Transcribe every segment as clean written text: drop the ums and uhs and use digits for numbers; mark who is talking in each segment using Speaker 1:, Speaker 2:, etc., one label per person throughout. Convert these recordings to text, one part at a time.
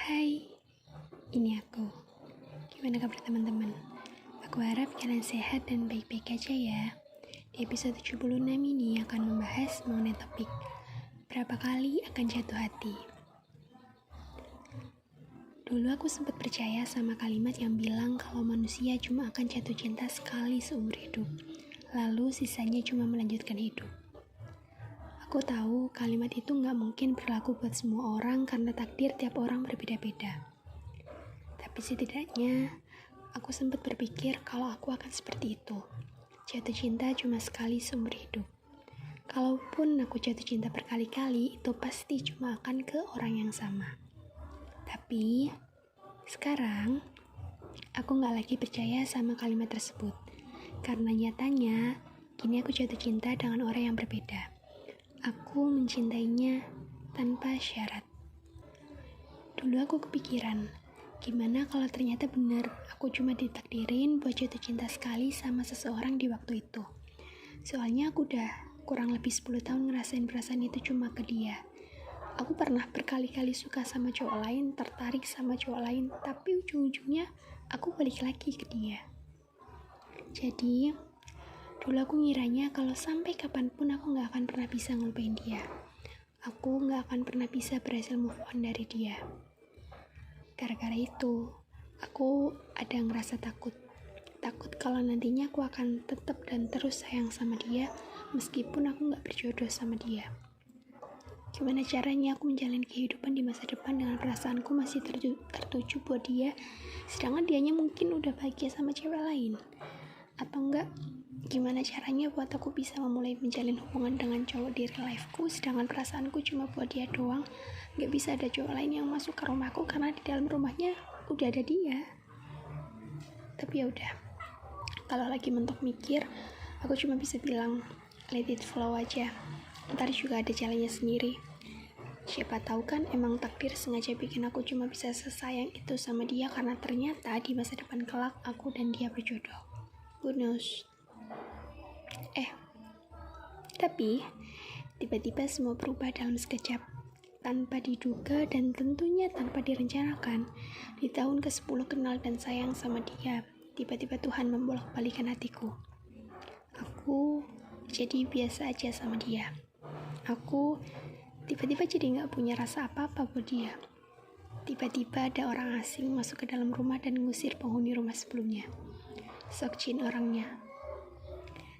Speaker 1: Hai, ini aku. Gimana kabar teman-teman? Aku harap kalian sehat dan baik-baik aja ya. Di episode 76 ini akan membahas mengenai topik berapa kali akan jatuh hati. Dulu aku sempat percaya sama kalimat yang bilang kalau manusia cuma akan jatuh cinta sekali seumur hidup, lalu sisanya cuma melanjutkan hidup. Aku tahu kalimat itu gak mungkin berlaku buat semua orang karena takdir tiap orang berbeda-beda. Tapi setidaknya, aku sempat berpikir kalau aku akan seperti itu. Jatuh cinta cuma sekali seumur hidup. Kalaupun aku jatuh cinta berkali-kali, itu pasti cuma akan ke orang yang sama. Tapi, sekarang, aku gak lagi percaya sama kalimat tersebut. Karena nyatanya, kini aku jatuh cinta dengan orang yang berbeda. Aku mencintainya tanpa syarat. Dulu aku kepikiran, gimana kalau ternyata benar aku cuma ditakdirin buat jatuh cinta sekali sama seseorang di waktu itu. Soalnya aku udah kurang lebih 10 tahun ngerasain perasaan itu cuma ke dia. Aku pernah berkali-kali suka sama cowok lain, tertarik sama cowok lain, tapi ujung-ujungnya aku balik lagi ke dia. Jadi, dulu aku ngiranya kalau sampai kapanpun aku gak akan pernah bisa ngelupain dia. Aku gak akan pernah bisa berhasil move on dari dia. Gara-gara itu, aku ada ngerasa takut. Takut kalau nantinya aku akan tetap dan terus sayang sama dia, meskipun aku gak berjodoh sama dia. Gimana caranya aku menjalani kehidupan di masa depan dengan perasaanku masih tertuju buat dia, sedangkan dianya mungkin udah bahagia sama cewek lain. Atau enggak, gimana caranya buat aku bisa memulai menjalin hubungan dengan cowok di real life-ku, sedangkan perasaanku cuma buat dia doang. Gak bisa ada cowok lain yang masuk ke rumahku karena di dalam rumahnya udah ada dia. Tapi ya udah, kalau lagi mentok mikir, aku cuma bisa bilang let it flow aja. Ntar juga ada jalannya sendiri. Siapa tahu kan emang takdir sengaja bikin aku cuma bisa sesayang itu sama dia karena ternyata di masa depan kelak aku dan dia berjodoh. Who knows? Tapi tiba-tiba semua berubah dalam sekejap, tanpa diduga dan tentunya tanpa direncanakan. Di tahun ke-10 kenal dan sayang sama dia, tiba-tiba Tuhan membolak-balikan hatiku. Aku jadi biasa aja sama dia. Aku tiba-tiba jadi gak punya rasa apa-apa buat dia. Tiba-tiba ada orang asing masuk ke dalam rumah dan ngusir penghuni rumah sebelumnya. Seokjin orangnya.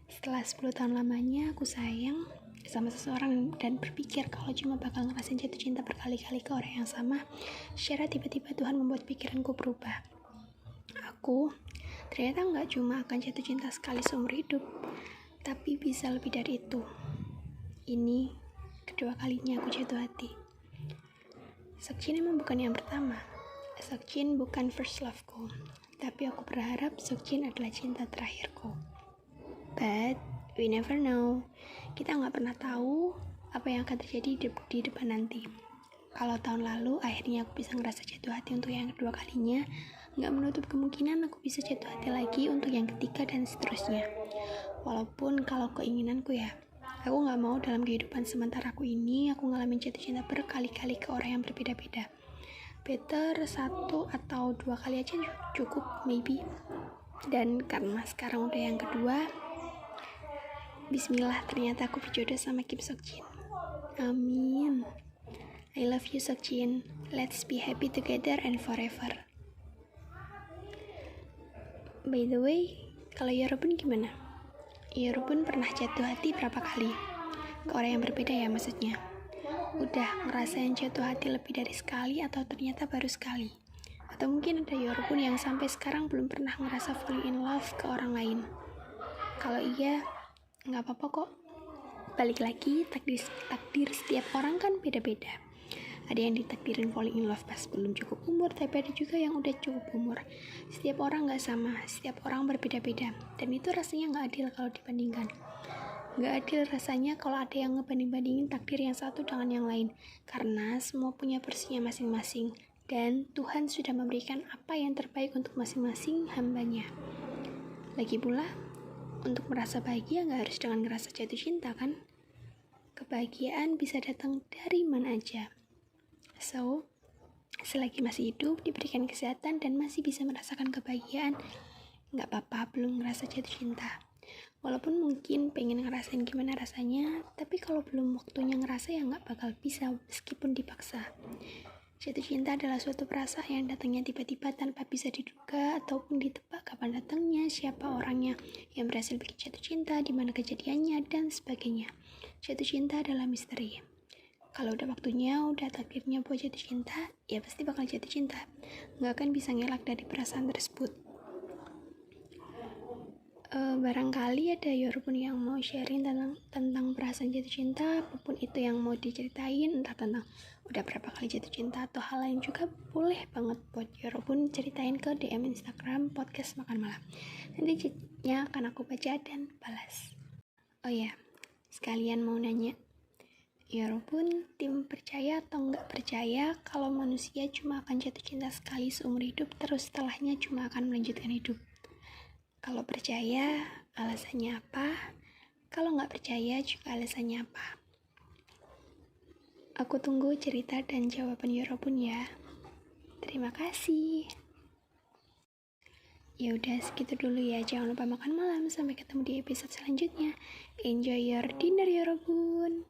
Speaker 1: Setelah 10 tahun lamanya aku sayang sama seseorang dan berpikir kalau cuma bakal ngerasain jatuh cinta berkali-kali ke orang yang sama, secara tiba-tiba Tuhan membuat pikiranku berubah. Aku ternyata gak cuma akan jatuh cinta sekali seumur hidup, tapi bisa lebih dari itu. Ini kedua kalinya aku jatuh hati. Seokjin emang bukan yang pertama. Seokjin bukan first loveku, tapi aku berharap Seokjin adalah cinta terakhirku. But we never know. Kita gak pernah tahu apa yang akan terjadi di depan nanti. Kalau tahun lalu akhirnya aku bisa ngerasa jatuh hati untuk yang kedua kalinya, gak menutup kemungkinan aku bisa jatuh hati lagi untuk yang ketiga dan seterusnya. Walaupun kalau keinginanku ya, aku gak mau dalam kehidupan sementara aku ini aku ngalamin jatuh cinta berkali-kali ke orang yang berbeda-beda. Better 1 atau 2 kali aja cukup maybe. Dan karena sekarang udah yang kedua, bismillah ternyata aku berjodoh sama Kim Seokjin. Amin. I love you Seokjin. Let's be happy together and forever. By the way, kalau Yorobun gimana? Yorobun pernah jatuh hati berapa kali? Ke orang yang berbeda ya maksudnya. Udah ngerasain jatuh hati lebih dari sekali atau ternyata baru sekali? Atau mungkin ada Yorobun yang sampai sekarang belum pernah ngerasa falling in love ke orang lain? Kalau iya, gak apa-apa kok. Balik lagi, takdir setiap orang kan beda-beda. Ada yang ditakdirin falling in love pas belum cukup umur, tapi ada juga yang udah cukup umur. Setiap orang gak sama, setiap orang berbeda-beda. Dan itu rasanya gak adil kalau dibandingkan. Gak adil rasanya kalau ada yang ngebanding-bandingin takdir yang satu dengan yang lain. Karena semua punya porsinya masing-masing. Dan Tuhan sudah memberikan apa yang terbaik untuk masing-masing hambanya. Lagi pula, untuk merasa bahagia gak harus dengan ngerasa jatuh cinta kan? Kebahagiaan bisa datang dari mana aja. So, selagi masih hidup, diberikan kesehatan, dan masih bisa merasakan kebahagiaan, nggak apa-apa belum ngerasa jatuh cinta. Walaupun mungkin pengen ngerasain gimana rasanya, tapi kalau belum waktunya ngerasa ya nggak bakal bisa meskipun dipaksa. Jatuh cinta adalah suatu perasaan yang datangnya tiba-tiba tanpa bisa diduga ataupun ditebak kapan datangnya, siapa orangnya yang berhasil bikin jatuh cinta, di mana kejadiannya, dan sebagainya. Jatuh cinta adalah misteri. Kalau udah waktunya, udah takdirnya buat jatuh cinta, ya pasti bakal jatuh cinta. Nggak akan bisa ngelak dari perasaan tersebut. Barangkali ada Yorobun yang mau sharing tentang perasaan jatuh cinta, apapun itu yang mau diceritain, entah tentang udah berapa kali jatuh cinta atau hal lain juga, boleh banget buat Yorobun ceritain ke DM Instagram podcast makan malam. Nanti chatnya akan aku baca dan balas. Oh ya, sekalian mau nanya, Yorobun tim percaya atau nggak percaya kalau manusia cuma akan jatuh cinta sekali seumur hidup, terus setelahnya cuma akan melanjutkan hidup? Kalau percaya, alasannya apa? Kalau nggak percaya juga alasannya apa? Aku tunggu cerita dan jawaban Yorobun ya. Terima kasih. Ya udah segitu dulu ya. Jangan lupa makan malam. Sampai ketemu di episode selanjutnya. Enjoy your dinner Yorobun.